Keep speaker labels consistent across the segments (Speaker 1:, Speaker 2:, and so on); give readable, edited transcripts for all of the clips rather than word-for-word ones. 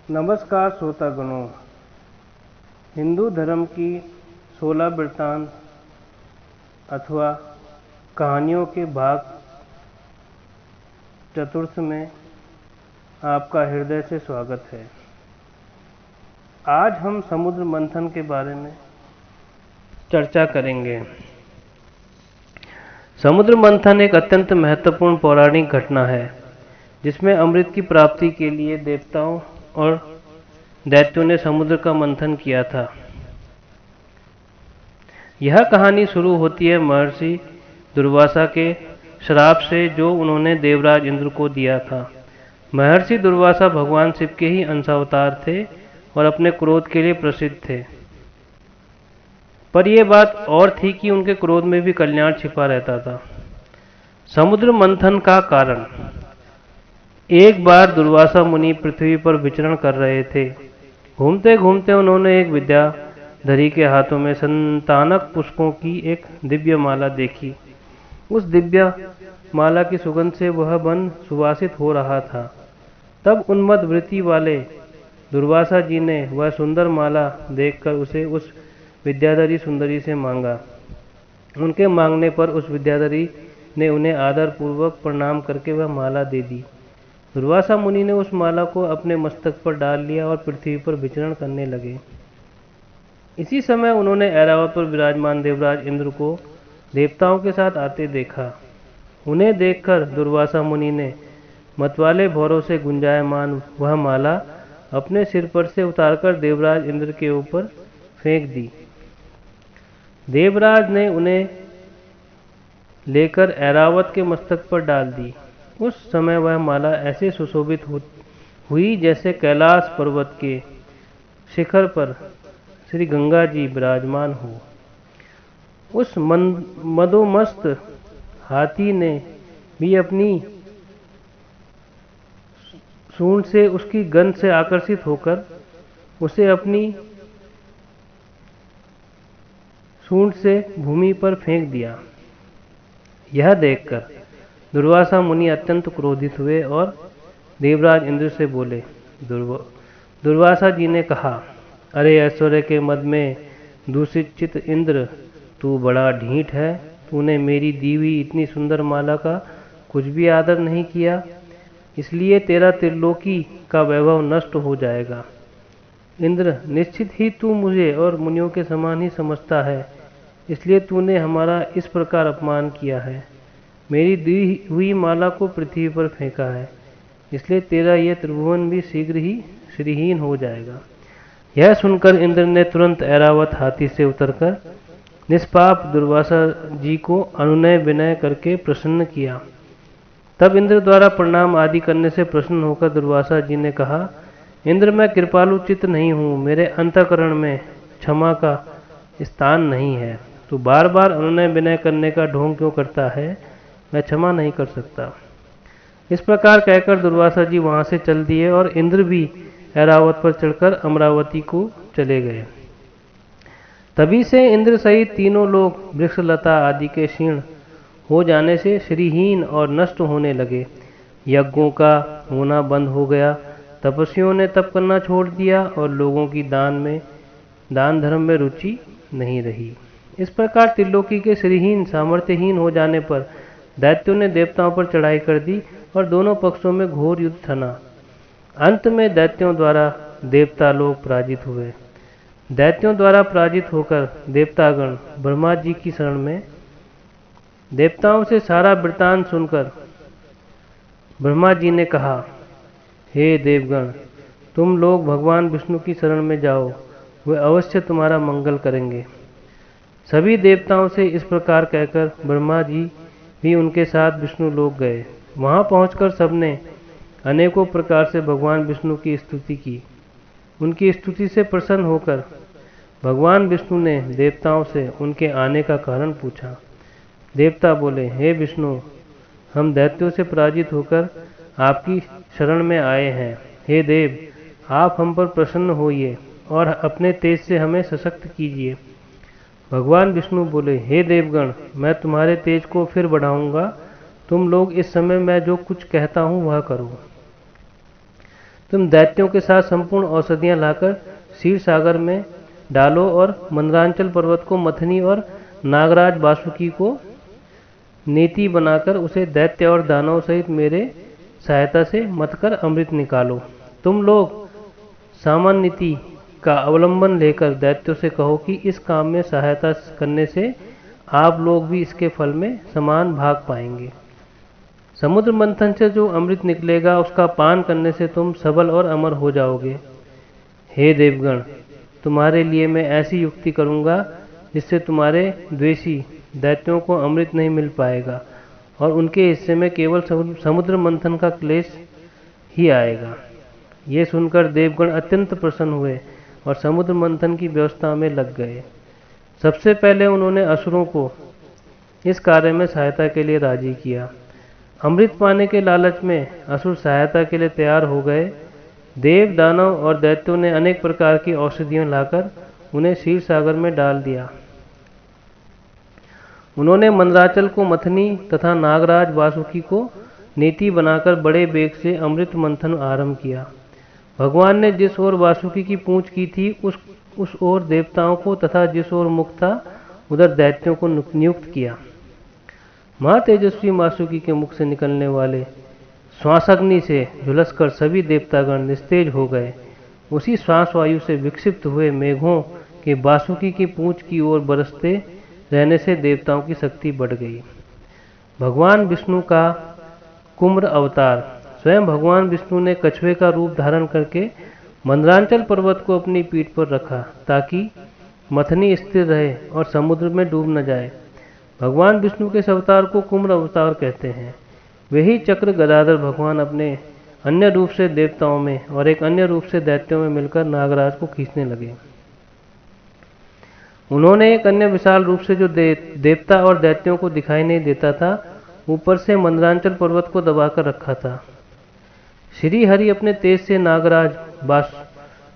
Speaker 1: नमस्कार श्रोतागणों। हिंदू धर्म की 16 वृत्तांत अथवा कहानियों के भाग चतुर्थ में आपका हृदय से स्वागत है। आज हम समुद्र मंथन के बारे में चर्चा करेंगे। समुद्र मंथन एक अत्यंत महत्वपूर्ण पौराणिक घटना है जिसमें अमृत की प्राप्ति के लिए देवताओं और दैत्यों ने समुद्र का मंथन किया था। यह कहानी शुरू होती है महर्षि दुर्वासा के श्राप से जो उन्होंने देवराज इंद्र को दिया था। महर्षि दुर्वासा भगवान शिव के ही अंशावतार थे और अपने क्रोध के लिए प्रसिद्ध थे। पर यह बात और थी कि उनके क्रोध में भी कल्याण छिपा रहता था। समुद्र मंथन का कारण। एक बार दुर्वासा मुनि पृथ्वी पर विचरण कर रहे थे। घूमते घूमते उन्होंने एक विद्याधरी के हाथों में संतानक पुष्पों की एक दिव्य माला देखी। उस दिव्य माला की सुगंध से वह वन सुवासित हो रहा था। तब उन्मत्त वृत्ति वाले दुर्वासा जी ने वह सुंदर माला देखकर उसे उस विद्याधरी सुंदरी से मांगा। उनके मांगने पर उस विद्याधरी ने उन्हें आदर पूर्वक प्रणाम करके वह माला दे दी। दुर्वासा मुनि ने उस माला को अपने मस्तक पर डाल लिया और पृथ्वी पर विचरण करने लगे। इसी समय उन्होंने ऐरावत पर विराजमान देवराज इंद्र को देवताओं के साथ आते देखा। उन्हें देखकर दुर्वासा मुनि ने मतवाले भौरों से गुंजायमान वह माला अपने सिर पर से उतारकर देवराज इंद्र के ऊपर फेंक दी। देवराज ने उन्हें लेकर ऐरावत के मस्तक पर डाल दी। उस समय वह माला ऐसे सुशोभित हुई जैसे कैलाश पर्वत के शिखर पर श्री गंगा जी विराजमान हो। उस मदोमस्त हाथी ने भी अपनी सूंड से उसकी गंध से आकर्षित होकर उसे अपनी सूंड से भूमि पर फेंक दिया। यह देखकर दुर्वासा मुनि अत्यंत क्रोधित हुए और देवराज इंद्र से बोले। दुर्वासा जी ने कहा, अरे ऐश्वर्य के मद में दूषित चित इंद्र, तू बड़ा ढीठ है। तूने मेरी दी हुई इतनी सुंदर माला का कुछ भी आदर नहीं किया, इसलिए तेरा त्रिलोकी का वैभव नष्ट हो जाएगा। इंद्र, निश्चित ही तू मुझे और मुनियों के समान ही समझता है, इसलिए तूने हमारा इस प्रकार अपमान किया है। मेरी दी हुई माला को पृथ्वी पर फेंका है, इसलिए तेरा यह त्रिभुवन भी शीघ्र ही श्रीहीन हो जाएगा। यह सुनकर इंद्र ने तुरंत ऐरावत हाथी से उतरकर निष्पाप दुर्वासा जी को अनुनय विनय करके प्रसन्न किया। तब इंद्र द्वारा प्रणाम आदि करने से प्रसन्न होकर दुर्वासा जी ने कहा, इंद्र, मैं कृपालु चित्त नहीं हूँ। मेरे अंतःकरण में क्षमा का स्थान नहीं है। तू बार बार अनुनय विनय करने का ढोंग क्यों करता है? मैं क्षमा नहीं कर सकता। इस प्रकार कहकर दुर्वासा जी वहां से चल दिए और इंद्र भी ऐरावत पर चढ़कर अमरावती को चले गए। तभी से इंद्र सहित तीनों लोग वृक्षलता आदि के क्षीण हो जाने से श्रीहीन और नष्ट होने लगे। यज्ञों का होना बंद हो गया। तपस्वियों ने तप करना छोड़ दिया और लोगों की दान धर्म में रुचि नहीं रही। इस प्रकार त्रिलोकी के श्रीहीन सामर्थ्यहीन हो जाने पर दैत्यों ने देवताओं पर चढ़ाई कर दी और दोनों पक्षों में घोर युद्ध थमा। अंत में दैत्यों द्वारा देवता लोग पराजित हुए। दैत्यों द्वारा पराजित होकर देवतागण ब्रह्मा जी की शरण में। देवताओं से सारा वृत्तांत सुनकर ब्रह्मा जी ने कहा, हे देवगण, तुम लोग भगवान विष्णु की शरण में जाओ, वे अवश्य तुम्हारा मंगल करेंगे। सभी देवताओं से इस प्रकार कहकर ब्रह्मा जी भी उनके साथ विष्णु लोक गए। वहां पहुंचकर सबने अनेकों प्रकार से भगवान विष्णु की स्तुति की। उनकी स्तुति से प्रसन्न होकर भगवान विष्णु ने देवताओं से उनके आने का कारण पूछा। देवता बोले, हे विष्णु, हम दैत्यों से पराजित होकर आपकी शरण में आए हैं। हे देव, आप हम पर प्रसन्न होइए और अपने तेज से हमें सशक्त कीजिए। भगवान विष्णु बोले, हे देवगण, मैं तुम्हारे तेज को फिर बढ़ाऊंगा। तुम लोग इस समय मैं जो कुछ कहता हूँ वह करो। तुम दैत्यों के साथ संपूर्ण औषधियां लाकर क्षीर सागर में डालो और मंदरांचल पर्वत को मथनी और नागराज वासुकी को नेति बनाकर उसे दैत्य और दानव सहित मेरे सहायता से मतकर अमृत निकालो। तुम लोग सामान्य नीति का अवलंबन लेकर दैत्यों से कहो कि इस काम में सहायता करने से आप लोग भी इसके फल में समान भाग पाएंगे। समुद्र मंथन से जो अमृत निकलेगा उसका पान करने से तुम सबल और अमर हो जाओगे। हे देवगण, तुम्हारे लिए मैं ऐसी युक्ति करूंगा जिससे तुम्हारे द्वेषी दैत्यों को अमृत नहीं मिल पाएगा और उनके हिस्से में केवल समुद्र मंथन का क्लेश ही आएगा। ये सुनकर देवगण अत्यंत प्रसन्न हुए और समुद्र मंथन की व्यवस्था में लग गए। सबसे पहले उन्होंने असुरों को इस कार्य में सहायता के लिए राजी किया। अमृत पाने के लालच में असुर सहायता के लिए तैयार हो गए। देव, दानव और दैत्यों ने अनेक प्रकार की औषधियां लाकर उन्हें क्षीर सागर में डाल दिया। उन्होंने मंदराचल को मथनी तथा नागराज वासुकी को नेति बनाकर बड़े वेग से अमृत मंथन आरंभ किया। भगवान ने जिस ओर वासुकी की पूंछ की थी उस ओर देवताओं को तथा जिस ओर मुख था उधर दैत्यों को नियुक्त किया। महातेजस्वी वासुकी के मुख से निकलने वाले श्वासाग्नि से झुलसकर सभी देवतागण निस्तेज हो गए। उसी श्वास वायु से विक्षिप्त हुए मेघों के वासुकी की पूंछ की ओर बरसते रहने से देवताओं की शक्ति बढ़ गई। भगवान विष्णु का कुम्र अवतार। स्वयं भगवान विष्णु ने कछुए का रूप धारण करके मंदरांचल पर्वत को अपनी पीठ पर रखा ताकि मथनी स्थिर रहे और समुद्र में डूब न जाए। भगवान विष्णु के इस अवतार को कुम्र अवतार कहते हैं। वही चक्र गदाधर भगवान अपने अन्य रूप से देवताओं में और एक अन्य रूप से दैत्यों में मिलकर नागराज को खींचने लगे। उन्होंने एक अन्य विशाल रूप से जो देवता और दैत्यों को दिखाई नहीं देता था ऊपर से मंदरांचल पर्वत को दबाकर रखा था। श्री हरि अपने तेज से नागराज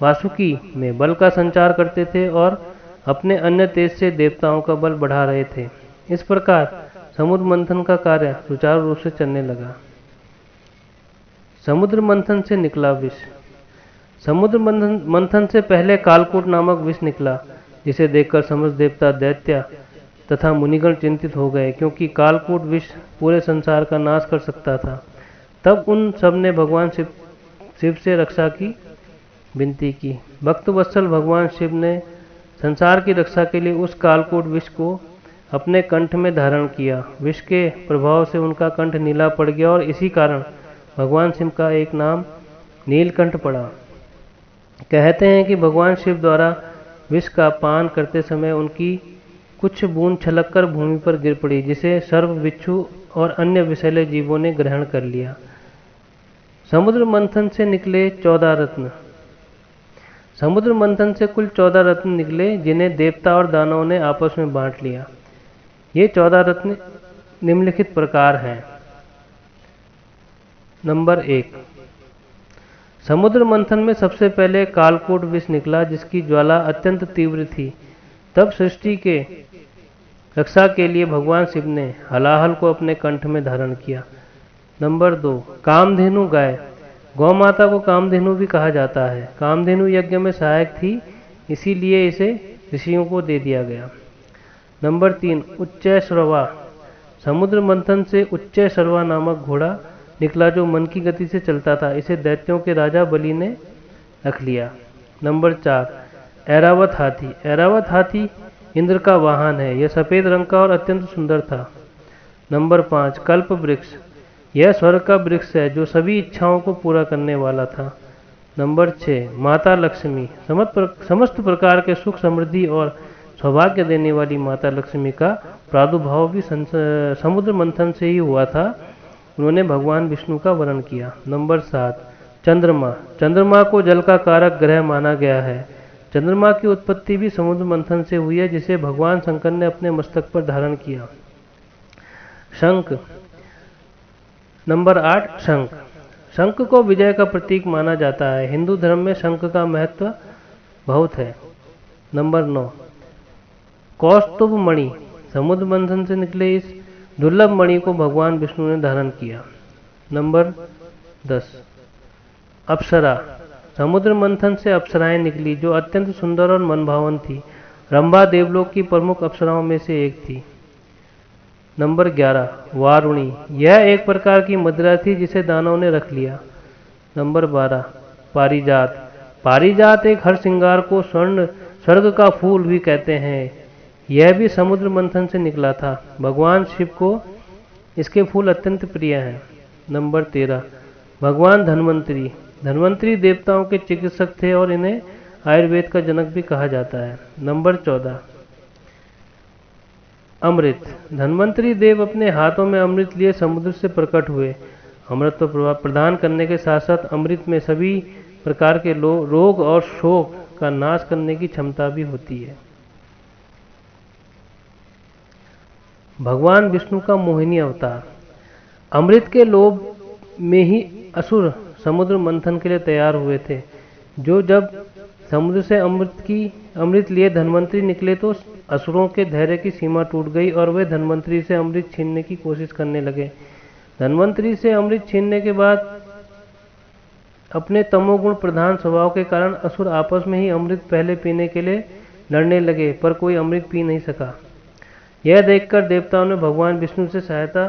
Speaker 1: वासुकी में बल का संचार करते थे और अपने अन्य तेज से देवताओं का बल बढ़ा रहे थे। इस प्रकार समुद्र मंथन का कार्य सुचारू रूप से चलने लगा। समुद्र मंथन से निकला विष। समुद्र मंथन से पहले कालकूट नामक विष निकला, जिसे देखकर समस्त देवता, दैत्य तथा मुनिगण चिंतित हो गए, क्योंकि कालकूट विष पूरे संसार का नाश कर सकता था। तब उन सब ने भगवान शिव से रक्षा की विनती की। भक्तवत्सल भगवान शिव ने संसार की रक्षा के लिए उस कालकूट विष को अपने कंठ में धारण किया। विष के प्रभाव से उनका कंठ नीला पड़ गया और इसी कारण भगवान शिव का एक नाम नीलकंठ पड़ा। कहते हैं कि भगवान शिव द्वारा विष का पान करते समय उनकी कुछ बूंद छलककर भूमि पर गिर पड़ी, जिसे सर्प, बिच्छू और अन्य विषैले जीवों ने ग्रहण कर लिया। समुद्र मंथन से निकले 14 रत्न। समुद्र मंथन से कुल 14 रत्न निकले, जिन्हें देवता और दानवों ने आपस में बांट लिया। ये 14 रत्न निम्नलिखित प्रकार हैं। नंबर 1, समुद्र मंथन में सबसे पहले कालकूट विष निकला, जिसकी ज्वाला अत्यंत तीव्र थी। तब सृष्टि के रक्षा के लिए भगवान शिव ने हलाहल को अपने कंठ में धारण किया। नंबर 2, कामधेनु गाय। गौ माता को कामधेनु भी कहा जाता है। कामधेनु यज्ञ में सहायक थी, इसीलिए इसे ऋषियों को दे दिया गया। नंबर 3, उच्चैश्रवा। समुद्र मंथन से उच्चैश्रवा नामक घोड़ा निकला, जो मन की गति से चलता था। इसे दैत्यों के राजा बलि ने रख लिया। नंबर 4, ऐरावत हाथी। ऐरावत हाथी इंद्र का वाहन है। यह सफेद रंग का और अत्यंत सुंदर था। नंबर 5, कल्प वृक्ष। यह स्वर्ग का वृक्ष है, जो सभी इच्छाओं को पूरा करने वाला था। नंबर 6, माता लक्ष्मी। समस्त प्रकार के सुख, समृद्धि और सौभाग्य देने वाली माता लक्ष्मी का प्रादुर्भाव भी समुद्र मंथन से ही हुआ था। उन्होंने भगवान विष्णु का वर्णन किया। नंबर 7, चंद्रमा। चंद्रमा को जल का कारक ग्रह माना गया है। चंद्रमा की उत्पत्ति भी समुद्र मंथन से हुई है, जिसे भगवान शंकर ने अपने मस्तक पर धारण किया। शंख। नंबर 8, शंख। शंख को विजय का प्रतीक माना जाता है। हिंदू धर्म में शंख का महत्व बहुत है। नंबर 9, कौस्तुभ मणि। समुद्र मंथन से निकले इस दुर्लभ मणि को भगवान विष्णु ने धारण किया। नंबर 10, अप्सरा। समुद्र मंथन से अप्सराएं निकली जो अत्यंत सुंदर और मनभावन थी। रंभा देवलोक की प्रमुख अप्सराओं में से एक थी। नंबर 11, वारुणी। यह एक प्रकार की मदिरा थी जिसे दानव ने रख लिया। नंबर 12, पारिजात। पारिजात एक हर श्रृंगार को स्वर्ग का फूल भी कहते हैं। यह भी समुद्र मंथन से निकला था। भगवान शिव को इसके फूल अत्यंत प्रिय हैं। नंबर 13, भगवान धन्वंतरी। धन्वंतरी देवताओं के चिकित्सक थे और इन्हें आयुर्वेद का जनक भी कहा जाता है। नंबर 14, अमृत। धन्वंतरी देव अपने हाथों में अमृत लिए समुद्र से प्रकट हुए। अमृत तो प्रदान करने के साथ साथ अमृत में सभी प्रकार के रोग और शोक का नाश करने की क्षमता भी होती है। भगवान विष्णु का मोहिनी अवतार। अमृत के लोभ में ही असुर समुद्र मंथन के लिए तैयार हुए थे। जब समुद्र से अमृत लिए धन्वंतरी निकले तो असुरों के धैर्य की सीमा टूट गई और वे धन्वंतरी से अमृत छीनने की कोशिश करने लगे। धन्वंतरी से अमृत छीनने के बाद अपने तमोगुण प्रधान स्वभाव के कारण असुर आपस में ही अमृत पहले पीने के लिए लड़ने लगे, पर कोई अमृत पी नहीं सका। यह देखकर देवताओं ने भगवान विष्णु से सहायता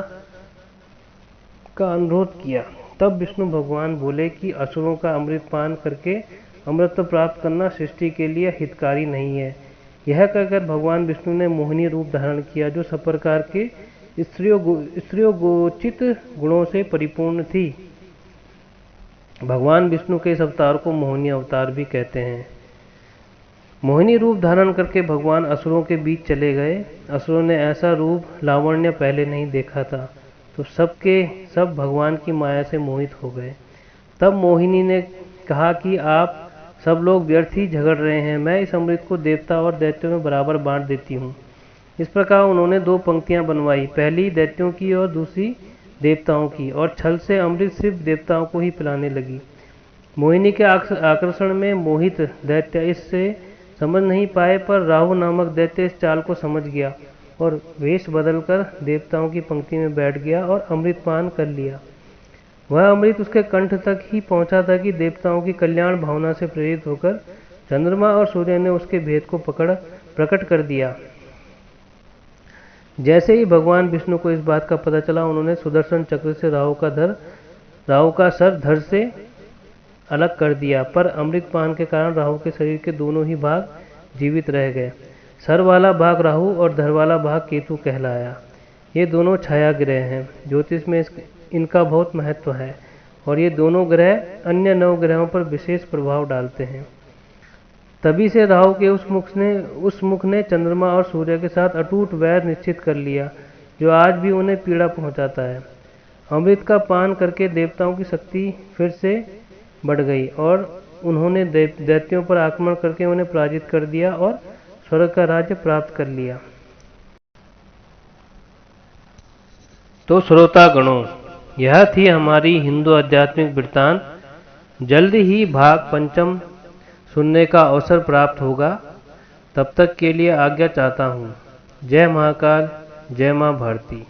Speaker 1: का अनुरोध किया। तब विष्णु भगवान बोले कि असुरों का अमृत पान करके अमृत प्राप्त करना सृष्टि के लिए हितकारी नहीं है। यह कहकर भगवान विष्णु ने मोहिनी रूप धारण किया जो सब प्रकार के स्त्रियों गोचित गुणों से परिपूर्ण थी। भगवान विष्णु के इस अवतार को मोहिनी अवतार भी कहते हैं। मोहिनी रूप धारण करके भगवान असुरों के बीच चले गए। असुरों ने ऐसा रूप लावण्य पहले नहीं देखा था, तो सब भगवान की माया से मोहित हो गए। तब मोहिनी ने कहा कि आप सब लोग व्यर्थ ही झगड़ रहे हैं, मैं इस अमृत को देवता और दैत्यों में बराबर बांट देती हूँ। इस प्रकार उन्होंने 2 पंक्तियां बनवाई, पहली दैत्यों की और दूसरी देवताओं की, और छल से अमृत सिर्फ देवताओं को ही पिलाने लगी। मोहिनी के आकर्षण में मोहित दैत्य इससे समझ नहीं पाए, पर राहु नामक दैत्य इस चाल को समझ गया और वेश बदलकर देवताओं की पंक्ति में बैठ गया और अमृत पान कर लिया। वह अमृत उसके कंठ तक ही पहुंचा था कि देवताओं की कल्याण भावना से प्रेरित होकर चंद्रमा और सूर्य ने उसके भेद को प्रकट कर दिया। जैसे ही भगवान विष्णु को इस बात का पता चला, उन्होंने सुदर्शन चक्र से राहु का सर धड़ से अलग कर दिया, पर अमृत पान के कारण राहु के शरीर के दोनों ही भाग जीवित रह गए। सर वाला भाग राहु और धड़ वाला भाग केतु कहलाया। ये दोनों छाया ग्रह हैं। ज्योतिष में इनका बहुत महत्व है और ये दोनों ग्रह अन्य 9 ग्रहों पर विशेष प्रभाव डालते हैं। तभी से राहु के उस मुख ने चंद्रमा और सूर्य के साथ अटूट वैर निश्चित कर लिया, जो आज भी उन्हें पीड़ा पहुंचाता है। अमृत का पान करके देवताओं की शक्ति फिर से बढ़ गई और उन्होंने दैत्यों पर आक्रमण करके उन्हें पराजित कर दिया और स्वर्ग का राज्य प्राप्त कर लिया। तो श्रोतागणों, यह थी हमारी हिंदू आध्यात्मिक वृत्तांत। जल्द ही भाग 5 सुनने का अवसर प्राप्त होगा। तब तक के लिए आज्ञा चाहता हूँ। जय महाकाल, जय माँ भारती।